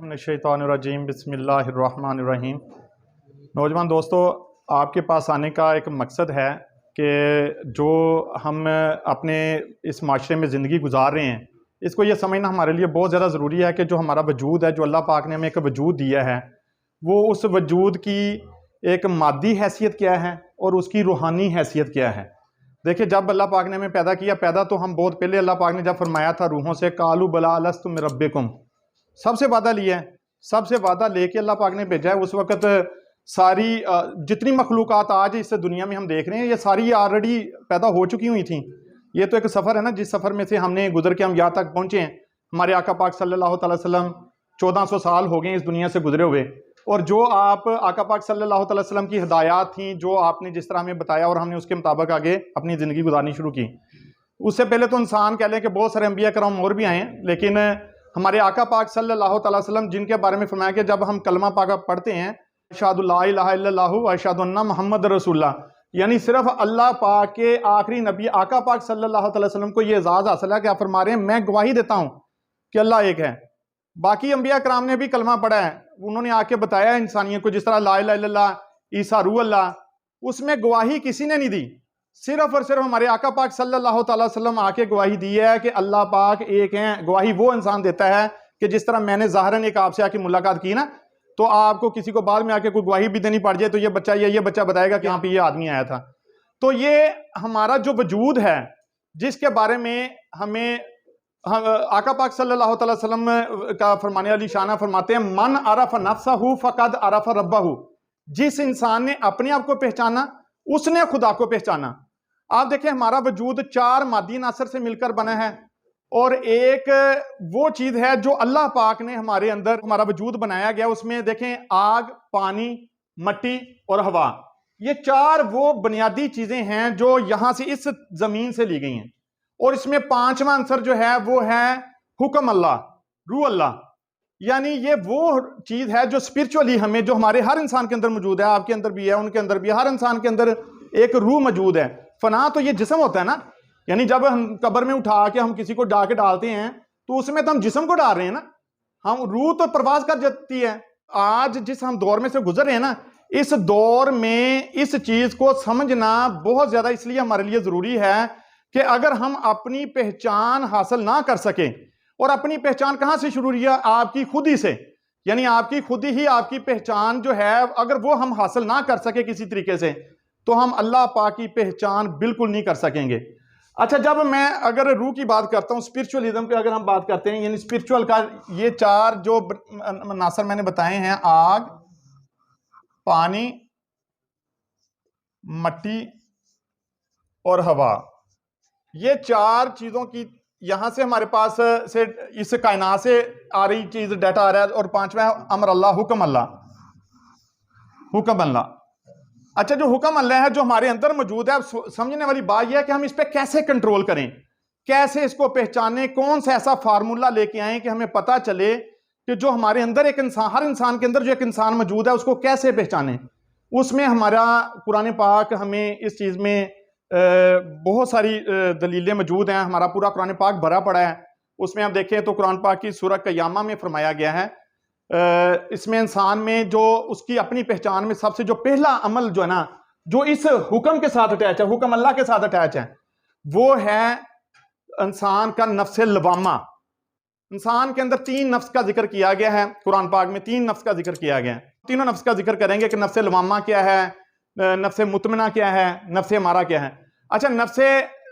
मिनश्शैतानिर्रजीम बिस्मिल्लाहिर्रहमानिर्रहीम। नौजवान दोस्तों, आपके पास आने का एक मकसद है कि जो हम अपने इस माशरे में ज़िंदगी गुजार रहे हैं, इसको ये समझना हमारे लिए बहुत ज़्यादा ज़रूरी है कि जो हमारा वजूद है, जो अल्लाह पाक ने हमें एक वजूद दिया है, वो उस वजूद की एक मादी हैसियत क्या है और उसकी रूहानी हैसियत क्या है। देखिए, जब अल्लाह पाक ने हमें पैदा किया, पैदा तो हम बहुत पहले अल्लाह पाक ने जब फरमाया था रूहों से, कालू बला अलस्तु में रब्बिकुम, सबसे वादा लिया है, सबसे वादा लेके अल्लाह पाक ने भेजा है। उस वक़्त सारी जितनी मखलूक़ात आज इस दुनिया में हम देख रहे हैं, ये सारी ऑलरेडी पैदा हो चुकी हुई थी। ये तो एक सफ़र है ना, जिस सफ़र में से हमने गुजर के हम यहाँ तक पहुँचे हैं। हमारे आका पाक सल्लल्लाहु अलैहि वसल्लम 1400 साल हो गए इस दुनिया से गुजरे हुए, और जो आप आका पाक सल्लल्लाहु अलैहि वसल्लम की हिदायत थी, जो आपने जिस तरह हमें बताया और हमने उसके मुताबिक आगे अपनी ज़िंदगी गुजारनी शुरू की। उससे पहले तो इंसान कह लें कि बहुत सारे अंबिया करम और भी आए हैं, लेकिन हमारे आका पाक सल्लल्लाहु अलैहि वसल्लम जिनके बारे में फरमाया कि जब हम कलमा पाक पढ़ते हैं, अशहदु ला इलाहा इल्लल्लाहु व अशहदु अन्ना मुहम्मद रसूलुल्लाह, यानी सिर्फ अल्लाह पाक के आखिरी नबी आका पाक सल्लल्लाहु अलैहि वसल्लम को ये एजाज़ हासिल है कि आप फरमा रहे हैं मैं गवाही देता हूँ कि अल्लाह एक है। बाकी अंबिया कराम ने भी कलमा पढ़ा है, उन्होंने आके बताया इंसानियत को, जिस तरह ला इलाहा इल्लल्लाह, ईसा रूह अल्लाह, उसमें गवाही किसी ने नहीं दी, सिर्फ और सिर्फ हमारे आका पाक सल्लल्लाहु अलैहि वसल्लम आके गवाही दी है कि अल्लाह पाक एक हैं। गवाही वो इंसान देता है कि जिस तरह मैंने ज़ाहरन एक आपसे आके मुलाकात की ना, तो आपको किसी को बाद में आके कोई गवाही भी देनी पड़ जाए तो ये बच्चा बताएगा कि यहाँ पे ये आदमी आया था। तो ये हमारा जो वजूद है, जिसके बारे में हमें आका पाक सल्लल्लाहु अलैहि वसल्लम का फरमाने वाली शाना फरमाते हैं, मन अरफ नफ्सहु फकद अरफ रब्बहु, जिस इंसान ने अपने आप को पहचाना उसने खुदा को पहचाना। आप देखें, हमारा वजूद 4 मादी अनासर से मिलकर बना है, और एक वो चीज़ है जो अल्लाह पाक ने हमारे अंदर हमारा वजूद बनाया गया। उसमें देखें, आग, पानी, मिट्टी और हवा, ये 4 वो बुनियादी चीज़ें हैं जो यहाँ से इस ज़मीन से ली गई हैं। और इसमें 5वां आंसर जो है वो है हुक्म अल्लाह, रूह अल्लाह, यानी ये वो चीज़ है जो स्पिरिचुअली हमें, जो हमारे हर इंसान के अंदर मौजूद है, आपके अंदर भी है, उनके अंदर भी है, हर इंसान के अंदर एक रूह मौजूद है। फना तो ये जिस्म होता है ना, यानी जब हम कब्र में उठा के हम किसी को जाके डालते हैं तो उसमें तो हम जिस्म को डाल रहे हैं ना, हम रूह तो प्रवास कर जाती है। आज जिस हम दौर में से गुजर रहे हैं ना, इस दौर में इस चीज को समझना बहुत ज्यादा इसलिए हमारे लिए जरूरी है कि अगर हम अपनी पहचान हासिल ना कर सके, और अपनी पहचान कहां से शुरू हुई है? आपकी खुद ही से, यानी आपकी खुद ही आपकी पहचान जो है, अगर वो हम हासिल ना कर सके किसी तरीके से, तो हम अल्लाह पाक की पहचान बिल्कुल नहीं कर सकेंगे। अच्छा, जब मैं अगर रूह की बात करता हूँ, स्पिरिचुअलिज्म की अगर हम बात करते हैं, यानी स्पिरिचुअल का ये 4 जो नासर मैंने बताए हैं, आग, पानी, मिट्टी और हवा, ये 4 चीज़ों की यहाँ से हमारे पास से इस कायनात से आ रही चीज़ डाटा आ रहा है। और 5वां अमर अल्लाह, हुक्म अल्लाह, हुक्म अल्लाह। अच्छा, जो हुक्म अल्लाह है जो हमारे अंदर मौजूद है, अब समझने वाली बात यह है कि हम इस पर कैसे कंट्रोल करें, कैसे इसको पहचानें, कौन सा ऐसा फार्मूला लेके आए कि हमें पता चले कि जो हमारे अंदर एक इंसान, हर इंसान के अंदर जो एक इंसान मौजूद है, उसको कैसे पहचानें। उसमें हमारा कुरान पाक हमें इस चीज़ में बहुत सारी दलीलें मौजूद हैं। हमारा पूरा कुरान पाक भरा पड़ा है। उसमें आप देखें तो कुरान पाक की सूरह क़यामा में फरमाया गया है, इसमें इंसान में जो उसकी अपनी पहचान में सबसे जो पहला अमल जो है ना, जो इस हुक्म के साथ अटैच है, हुक्म अल्लाह के साथ अटैच है, वो है इंसान का नफ्स लवामा। इंसान के अंदर 3 नफ्स का जिक्र किया गया है, कुरान पाक में 3 नफ्स का जिक्र किया गया है। तीनों नफ्स का जिक्र करेंगे कि नफ्स लवामा क्या है, नफ्स मुतमना क्या है, नफ्स हमारा क्या है। अच्छा, नफ्स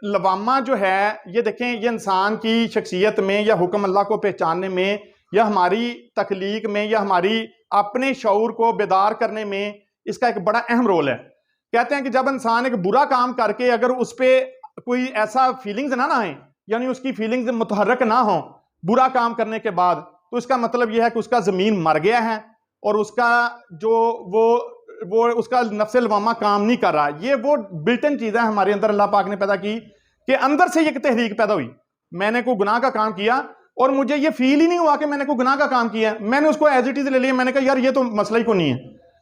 लवामा जो है, ये देखें, ये इंसान की शख्सियत में या हुक्म अल्लाह को पहचानने में या हमारी तख्लीक में या हमारी अपने शऊर को बेदार करने में इसका एक बड़ा अहम रोल है। कहते हैं कि जब इंसान एक बुरा काम करके अगर उस पर कोई ऐसा फीलिंग्स ना आए, यानी उसकी फीलिंग्स मुतहर्रक ना हो बुरा काम करने के बाद, तो इसका मतलब यह है कि उसका ज़मीन मर गया है और उसका जो वो उसका नफ्स लवामा काम नहीं कर रहा। ये वो बिल्टन चीज़ है हमारे अंदर अल्लाह पाक ने पैदा की, कि अंदर से एक तहरीक पैदा हुई। मैंने कोई गुनाह का काम किया और मुझे ये फील ही नहीं हुआ कि मैंने कोई गुनाह का काम किया, मैंने उसको एज इट इज ले लिया, मैंने कहा यार ये तो मसला ही को नहीं है,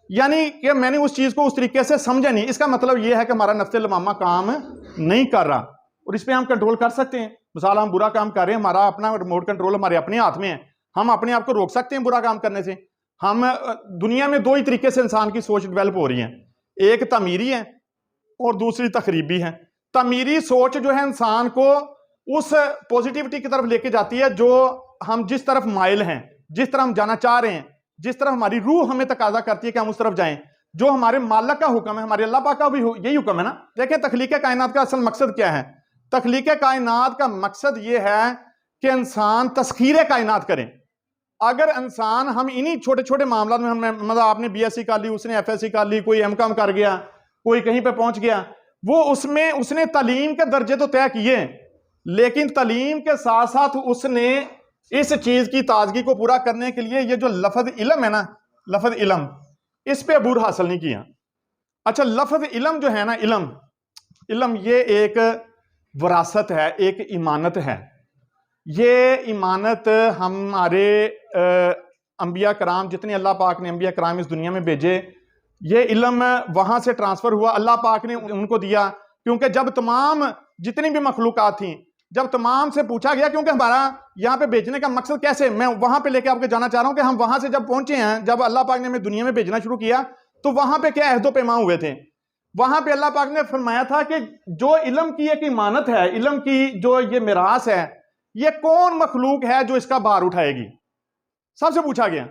यानी कि मैंने उस चीज़ को उस तरीके से समझा नहीं। इसका मतलब ये है कि हमारा नफ्स लवामा काम नहीं कर रहा, और इस पर हम कंट्रोल कर सकते हैं। मिसाल, हम बुरा काम कर रहे हैं, हमारा अपना रिमोट कंट्रोल हमारे अपने हाथ में है, ہم اپنے آپ کو روک سکتے ہیں برا کام کرنے سے؟ ہم دنیا میں دو ہی طریقے سے انسان کی سوچ ڈیولپ ہو رہی ہیں، ایک تعمیری ہے اور دوسری تخریبی ہے۔ تعمیری سوچ جو ہے انسان کو اس پوزیٹیوٹی کی طرف لے کے جاتی ہے جو ہم جس طرف مائل ہیں، جس طرف ہم جانا چاہ رہے ہیں، جس طرف ہماری روح ہمیں تقاضا کرتی ہے کہ ہم اس طرف جائیں، جو ہمارے مالک کا حکم ہے، ہمارے اللہ پاک کا بھی یہی حکم ہے نا۔ دیکھیں تخلیق کائنات کا اصل مقصد کیا ہے؟ تخلیق کائنات کا مقصد یہ ہے کہ انسان تسخیر کائنات کریں۔ اگر انسان ہم انہی چھوٹے چھوٹے معاملات میں مطلب آپ نے بی ایس سی کر لی، اس نے ایف ایس سی کر لی، کوئی ایم کام کر گیا، کوئی کہیں پہ پہنچ گیا، وہ اس نے تعلیم کے درجے تو طے کیے، لیکن تعلیم کے ساتھ ساتھ اس نے اس چیز کی تازگی کو پورا کرنے کے لیے یہ جو لفظ علم ہے نا، لفظ علم، اس پہ عبور حاصل نہیں کیا۔ اچھا لفظ علم جو ہے نا، علم یہ ایک وراثت ہے، ایک امانت ہے۔ یہ امانت ہمارے انبیاء کرام، جتنے اللہ پاک نے انبیاء کرام اس دنیا میں بھیجے، یہ علم وہاں سے ٹرانسفر ہوا، اللہ پاک نے ان کو دیا، کیونکہ جب تمام جتنی بھی مخلوقات تھیں، جب تمام سے پوچھا گیا، کیونکہ ہمارا یہاں پہ بھیجنے کا مقصد کیسے، میں وہاں پہ لے کے آپ کو جانا چاہ رہا ہوں کہ ہم وہاں سے جب پہنچے ہیں، جب اللہ پاک نے ہمیں دنیا میں بھیجنا شروع کیا تو وہاں پہ کیا عہد و پیمان ہوئے تھے؟ وہاں پہ اللہ پاک نے فرمایا تھا کہ جو علم کی ایک امانت ہے، علم کی جو یہ میراث ہے، یہ کون مخلوق ہے جو اس کا بھار اٹھائے گی؟ سب سے پوچھا گیا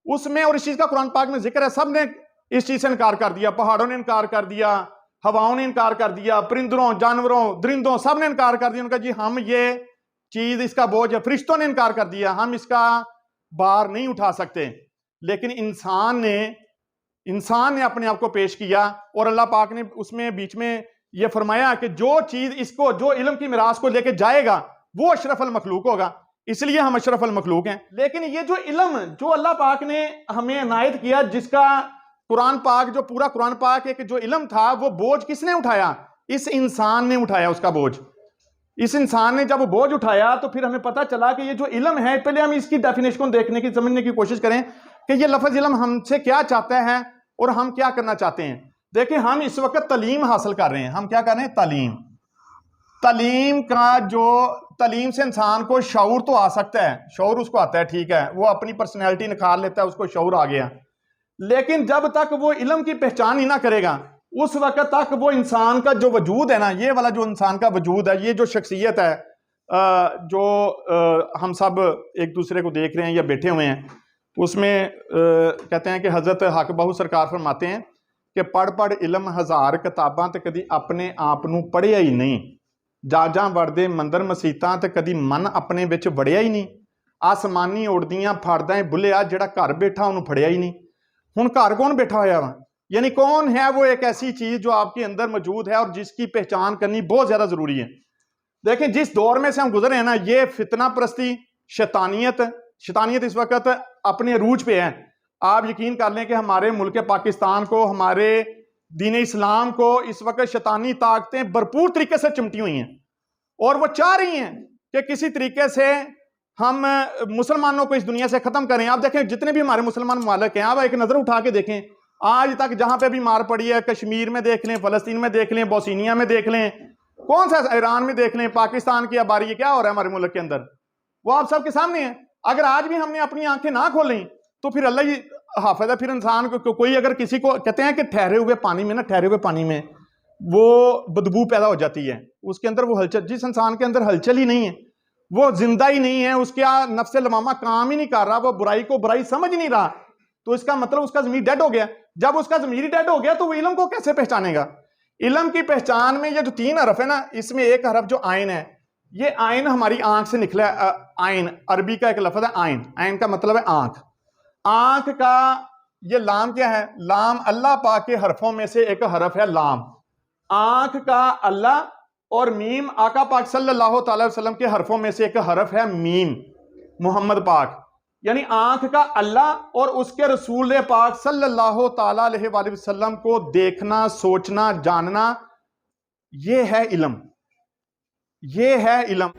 اس میں، اور اس چیز کا قرآن پاک میں ذکر ہے، سب نے اس چیز سے انکار کر دیا۔ پہاڑوں نے انکار کر دیا، ہواؤں نے انکار کر دیا، پرندوں، جانوروں، درندوں، سب نے انکار کر دیا۔ ان کا جی ہم یہ چیز، اس کا بوجھ ہے۔ فرشتوں نے انکار کر دیا، ہم اس کا بار نہیں اٹھا سکتے۔ لیکن انسان نے اپنے آپ کو پیش کیا، اور اللہ پاک نے اس میں بیچ میں یہ فرمایا کہ جو چیز اس کو، جو علم کی میراث کو لے کے جائے گا وہ اشرف المخلوق ہوگا، اس لیے ہم اشرف المخلوق ہیں۔ لیکن یہ جو علم جو اللہ پاک نے ہمیں عنایت کیا، جس کا قرآن پاک، جو پورا قرآن پاک ایک جو علم تھا، وہ بوجھ کس نے اٹھایا؟ اس انسان نے اٹھایا اس کا بوجھ۔ اس انسان نے جب وہ بوجھ اٹھایا تو پھر ہمیں پتہ چلا کہ یہ جو علم ہے، پہلے ہم اس کی ڈیفینیشن کو دیکھنے کی، سمجھنے کی کوشش کریں کہ یہ لفظ علم ہم سے کیا چاہتا ہے اور ہم کیا کرنا چاہتے ہیں۔ دیکھیں ہم اس وقت تعلیم حاصل کر رہے ہیں۔ ہم کیا کر رہے ہیں؟ تعلیم سے انسان کو شعور تو آ سکتا ہے، شعور اس کو آتا ہے، ٹھیک ہے، وہ اپنی پرسنالٹی نکھار لیتا ہے، اس کو شعور آ گیا، لیکن جب تک وہ علم کی پہچان ہی نہ کرے گا، اس وقت تک وہ انسان کا جو وجود ہے نا، یہ والا جو انسان کا وجود ہے، یہ جو شخصیت ہے، جو ہم سب ایک دوسرے کو دیکھ رہے ہیں یا بیٹھے ہوئے ہیں، اس میں کہتے ہیں کہ حضرت حق بہو سرکار فرماتے ہیں کہ پڑھ پڑھ علم ہزار کتاباں تے کدی اپنے آپ نو پڑھیا ہی نہیں، جا جاں وڑدے مندر مسیتاں تے کدی من اپنے وچ وڑیا ہی نہیں، آسمانی اڑدیاں پھڑداں بھلیا جڑا گھر بیٹھا انہوں پھڑیا ہی نہیں۔ ہن گھر کون بیٹھا ہوا وا؟ یعنی کون ہے وہ ایک ایسی چیز جو آپ کے اندر موجود ہے اور جس کی پہچان کرنی بہت زیادہ ضروری ہے۔ دیکھیں جس دور میں سے ہم گزرے ہیں نا، یہ فتنہ پرستی، شیطانیت اس وقت اپنے عروج پہ ہے۔ آپ یقین کر لیں کہ ہمارے ملک پاکستان کو، ہمارے دین اسلام کو اس وقت شیطانی طاقتیں بھرپور طریقے سے چمٹی ہوئی ہیں، اور وہ چاہ رہی ہیں کہ کسی طریقے سے ہم مسلمانوں کو اس دنیا سے ختم کریں۔ آپ دیکھیں جتنے بھی ہمارے مسلمان ممالک ہیں، آپ ایک نظر اٹھا کے دیکھیں، آج تک جہاں پہ بھی مار پڑی ہے، کشمیر میں دیکھ لیں، فلسطین میں دیکھ لیں، بوسنیا میں دیکھ لیں، کون سا ایران میں دیکھ لیں، پاکستان کی آباری کیا ہو رہا ہے ہمارے ملک کے اندر، وہ آپ سب کے سامنے ہے۔ اگر آج بھی ہم نے اپنی آنکھیں نہ کھولیں تو پھر اللہ ہی حافظ ہے۔ پھر انسان کو کوئی اگر کسی کو کہتے ہیں کہ ٹھہرے ہوئے پانی میں وہ بدبو پیدا ہو جاتی ہے، اس کے اندر وہ ہلچل، جس انسان کے اندر ہلچل ہی نہیں ہے، وہ زندہ ہی نہیں ہے، اس کا نفس لوامہ کام ہی نہیں کر رہا، وہ برائی کو برائی سمجھ نہیں رہا، تو اس کا مطلب اس کا ضمیر ڈیڈ ہو گیا۔ جب اس کا ضمیر ڈیڈ ہو گیا تو وہ علم کو کیسے پہچانے گا؟ علم کی پہچان میں یہ جو 3 حرف ہے نا، اس میں ایک حرف جو عین ہے، یہ عین ہماری آنکھ سے نکلا ہے۔ عین عربی کا ایک لفظ ہے، عین کا مطلب ہے آنکھ۔ آنکھ کا یہ لام کیا ہے؟ لام اللہ پاک کے حرفوں میں سے ایک حرف ہے، لام۔ آنکھ کا اللہ، اور میم آقا پاک صلی اللہ تعالی وسلم کے حرفوں میں سے ایک حرف ہے، میم، محمد پاک۔ یعنی آنکھ کا اللہ اور اس کے رسول پاک صلی اللہ تعالی علیہ وآلہ وسلم کو دیکھنا، سوچنا، جاننا، یہ ہے علم، یہ ہے علم۔